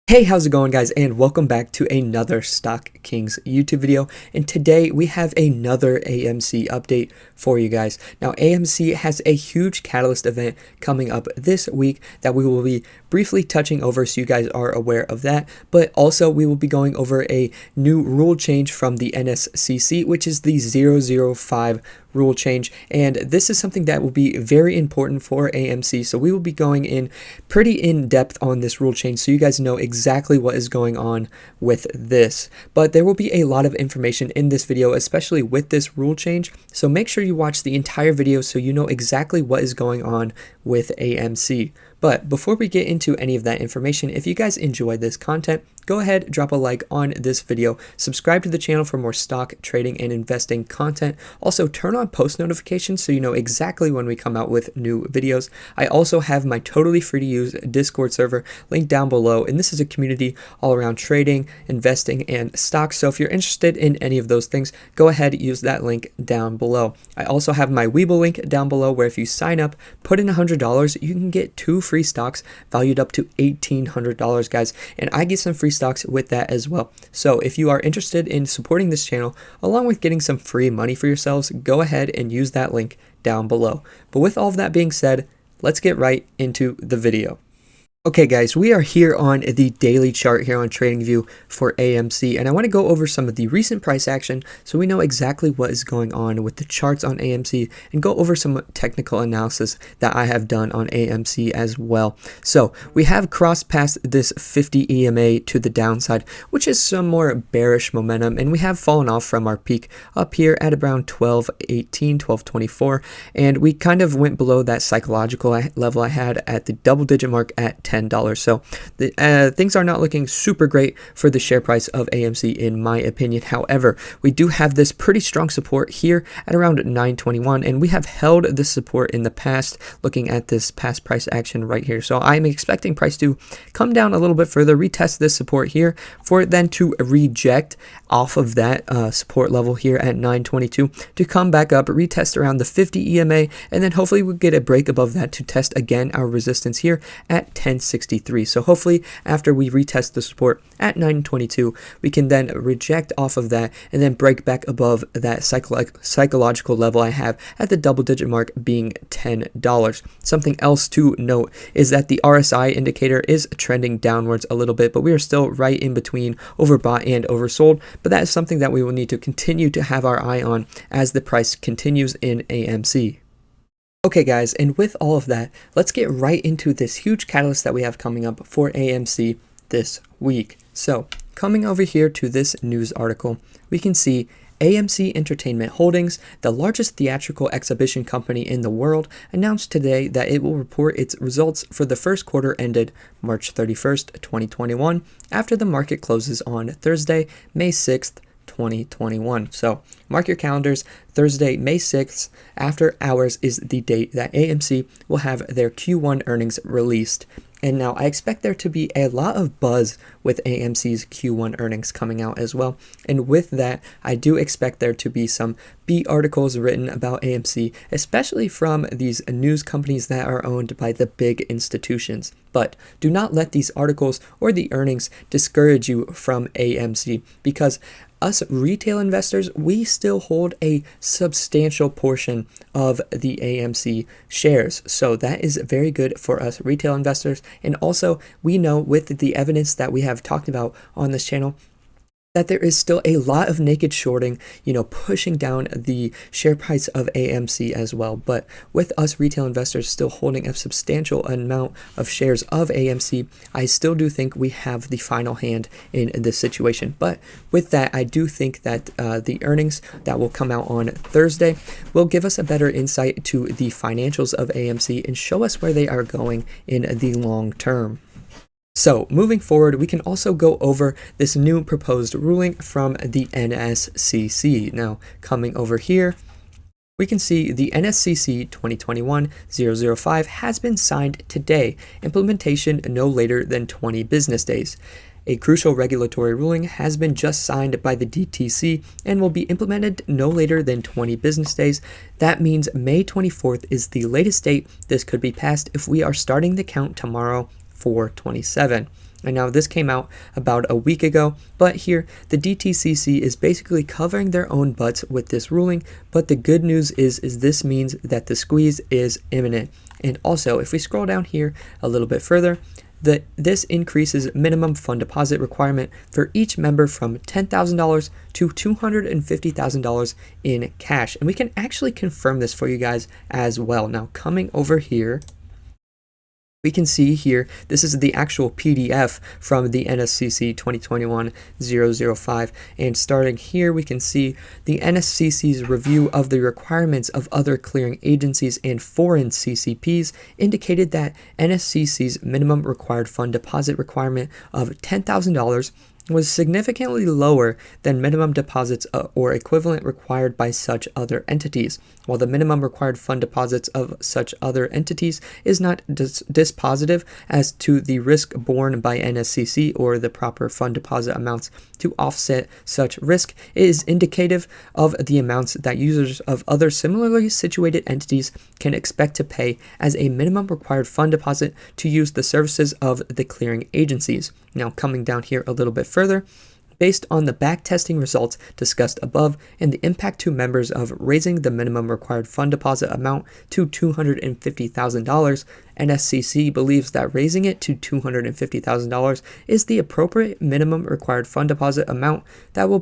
Hey, how's it going, guys, and welcome back to another Stock Kings YouTube video. And today we have another AMC update for you guys. Now, AMC has a huge catalyst event coming up this week that we will be briefly touching over so you guys are aware of that. But also we will be going over a new rule change from the Nscc, which is the 005 rule change, and this is something that will be very important for AMC, so we will be going in pretty in depth on this rule change so you guys know exactly what is going on with this. But there will be a lot of information in this video, especially with this rule change, so make sure you watch the entire video so you know exactly what is going on with AMC. But before we get into any of that information, if you guys enjoyed this content, go ahead, drop a like on this video, subscribe to the channel for more stock, trading, and investing content. Also, turn on post notifications so you know exactly when we come out with new videos. I also have my totally free to use Discord server linked down below, and this is a community all around trading, investing, and stocks. So if you're interested in any of those things, go ahead, use that link down below. I also have my Webull link down below where if you sign up, put in $100, you can get 2 free stocks valued up to $1,800, guys, and I get some free stocks with that as well. So if you are interested in supporting this channel along with getting some free money for yourselves, go ahead and use that link down below. But with all of that being said, let's get right into the video. Okay, guys, we are here on the daily chart here on TradingView for AMC, and I want to go over some of the recent price action so we know exactly what is going on with the charts on AMC and go over some technical analysis that I have done on AMC as well. So we have crossed past this 50 EMA to the downside, which is some more bearish momentum, and we have fallen off from our peak up here at around 1218, 1224, and we kind of went below that psychological level I had at the double digit mark at $10. So things are not looking super great for the share price of AMC in my opinion. However, we do have this pretty strong support here at around 921, and we have held this support in the past looking at this past price action right here. So I'm expecting price to come down a little bit further, retest this support here for it then to reject off of that support level here at 922 to come back up, retest around the 50 EMA, and then hopefully we'll get a break above that to test again our resistance here at 1063. So hopefully after we retest the support at 922, we can then reject off of that and then break back above that psychological level I have at the double digit mark being $10. Something else to note is that the RSI indicator is trending downwards a little bit, but we are still right in between overbought and oversold. But that is something that we will need to continue to have our eye on as the price continues in AMC. Okay, guys, and with all of that, let's get right into this huge catalyst that we have coming up for AMC this week. So coming over here to this news article, we can see AMC Entertainment Holdings, the largest theatrical exhibition company in the world, announced today that it will report its results for the first quarter ended March 31st, 2021, after the market closes on Thursday, May 6th, 2021. So mark your calendars, Thursday, May 6th, after hours is the date that AMC will have their Q1 earnings released. And now I expect there to be a lot of buzz with AMC's Q1 earnings coming out as well. And with that, I do expect there to be some B articles written about AMC, especially from these news companies that are owned by the big institutions. But do not let these articles or the earnings discourage you from AMC, because us retail investors, we still hold a substantial portion of the AMC shares. So that is very good for us retail investors. And also, we know with the evidence that we have talked about on this channel, that there is still a lot of naked shorting, pushing down the share price of AMC as well. But with us retail investors still holding a substantial amount of shares of AMC, I still do think we have the final hand in this situation. But with that, I do think that the earnings that will come out on Thursday will give us a better insight to the financials of AMC and show us where they are going in the long term. So moving forward, we can also go over this new proposed ruling from the Nscc. Now coming over here, we can see the Nscc 2021-005 has been signed today, implementation no later than 20 business days. A crucial regulatory ruling has been just signed by the DTC and will be implemented no later than 20 business days. That means May 24th is the latest date this could be passed if we are starting the count tomorrow, 4/27. And now this came out about a week ago, but here the DTCC is basically covering their own butts with this ruling. But the good news is this means that the squeeze is imminent. And also, if we scroll down here a little bit further, this increases minimum fund deposit requirement for each member from $10,000 to $250,000 in cash. And we can actually confirm this for you guys as well. Now, coming over here, we can see here, this is the actual PDF from the Nscc 2021-005. And starting here, we can see the Nscc's review of the requirements of other clearing agencies and foreign CCPs indicated that Nscc's minimum required fund deposit requirement of $10,000 was significantly lower than minimum deposits or equivalent required by such other entities. While the minimum required fund deposits of such other entities is not dispositive as to the risk borne by Nscc or the proper fund deposit amounts to offset such risk, it is indicative of the amounts that users of other similarly situated entities can expect to pay as a minimum required fund deposit to use the services of the clearing agencies. Now, coming down here a little bit further, based on the backtesting results discussed above and the impact to members of raising the minimum required fund deposit amount to $250,000, Nscc believes that raising it to $250,000 is the appropriate minimum required fund deposit amount that will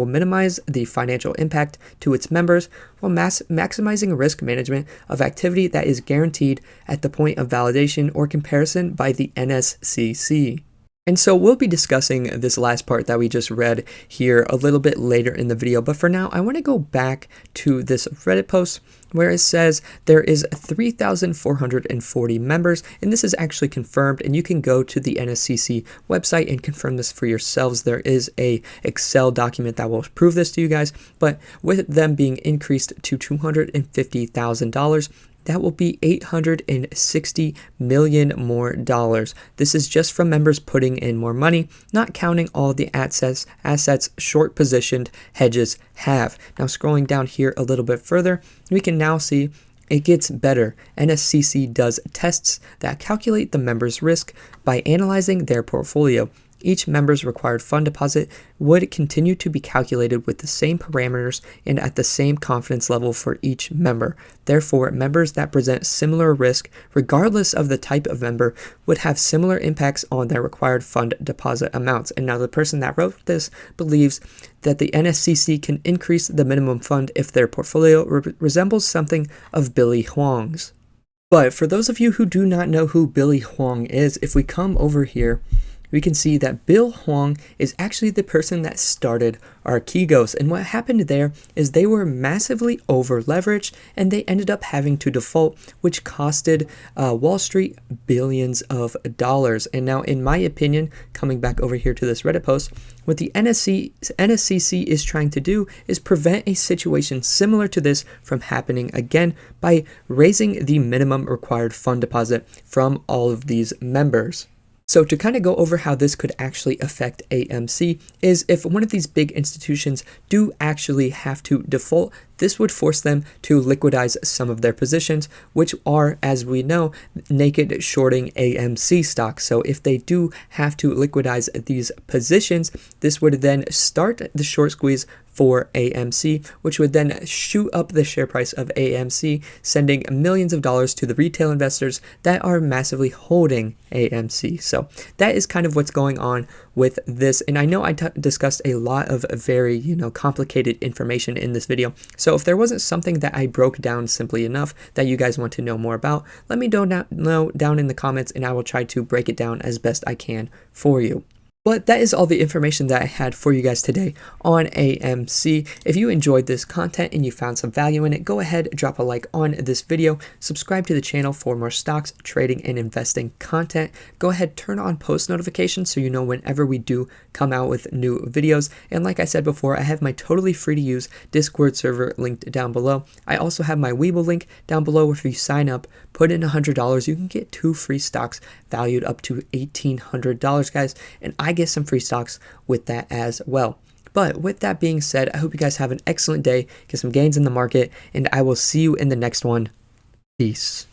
minimize the financial impact to its members while maximizing risk management of activity that is guaranteed at the point of validation or comparison by the Nscc. And so we'll be discussing this last part that we just read here a little bit later in the video, but for now I want to go back to this Reddit post where it says there is 3,440 members, and this is actually confirmed, and you can go to the Nscc website and confirm this for yourselves. There is a Excel document that will prove this to you guys, but with them being increased to $250,000, that will be $860 million more dollars. This is just from members putting in more money, not counting all the assets short positioned hedges have. Now, scrolling down here a little bit further, we can now see it gets better. Nscc does tests that calculate the member's risk by analyzing their portfolio. Each member's required fund deposit would continue to be calculated with the same parameters and at the same confidence level for each member. Therefore, members that present similar risk, regardless of the type of member, would have similar impacts on their required fund deposit amounts. And now the person that wrote this believes that the Nscc can increase the minimum fund if their portfolio resembles something of Billy Huang's. But for those of you who do not know who Billy Huang is, if we come over here, we can see that Bill Huang is actually the person that started Archegos, and what happened there is they were massively over leveraged and they ended up having to default, which costed Wall Street billions of dollars. And now, in my opinion, coming back over here to this Reddit post, what the Nscc is trying to do is prevent a situation similar to this from happening again by raising the minimum required fund deposit from all of these members. So to kind of go over how this could actually affect AMC is if one of these big institutions do actually have to default, this would force them to liquidize some of their positions, which are, as we know, naked shorting AMC stock. So if they do have to liquidize these positions, this would then start the short squeeze for AMC, which would then shoot up the share price of AMC, sending millions of dollars to the retail investors that are massively holding AMC. So that is kind of what's going on with this. And I know I discussed a lot of very, complicated information in this video. So if there wasn't something that I broke down simply enough that you guys want to know more about, let me know down in the comments and I will try to break it down as best I can for you. But that is all the information that I had for you guys today on AMC. If you enjoyed this content and you found some value in it, go ahead, drop a like on this video, subscribe to the channel for more stocks, trading, and investing content. Go ahead, turn on post notifications so you know whenever we do come out with new videos. And like I said before, I have my totally free to use Discord server linked down below. I also have my Webull link down below where if you sign up, put in $100, you can get 2 free stocks valued up to $1,800, guys. And I get some free stocks with that as well. But with that being said, I hope you guys have an excellent day, get some gains in the market, and I will see you in the next one. Peace.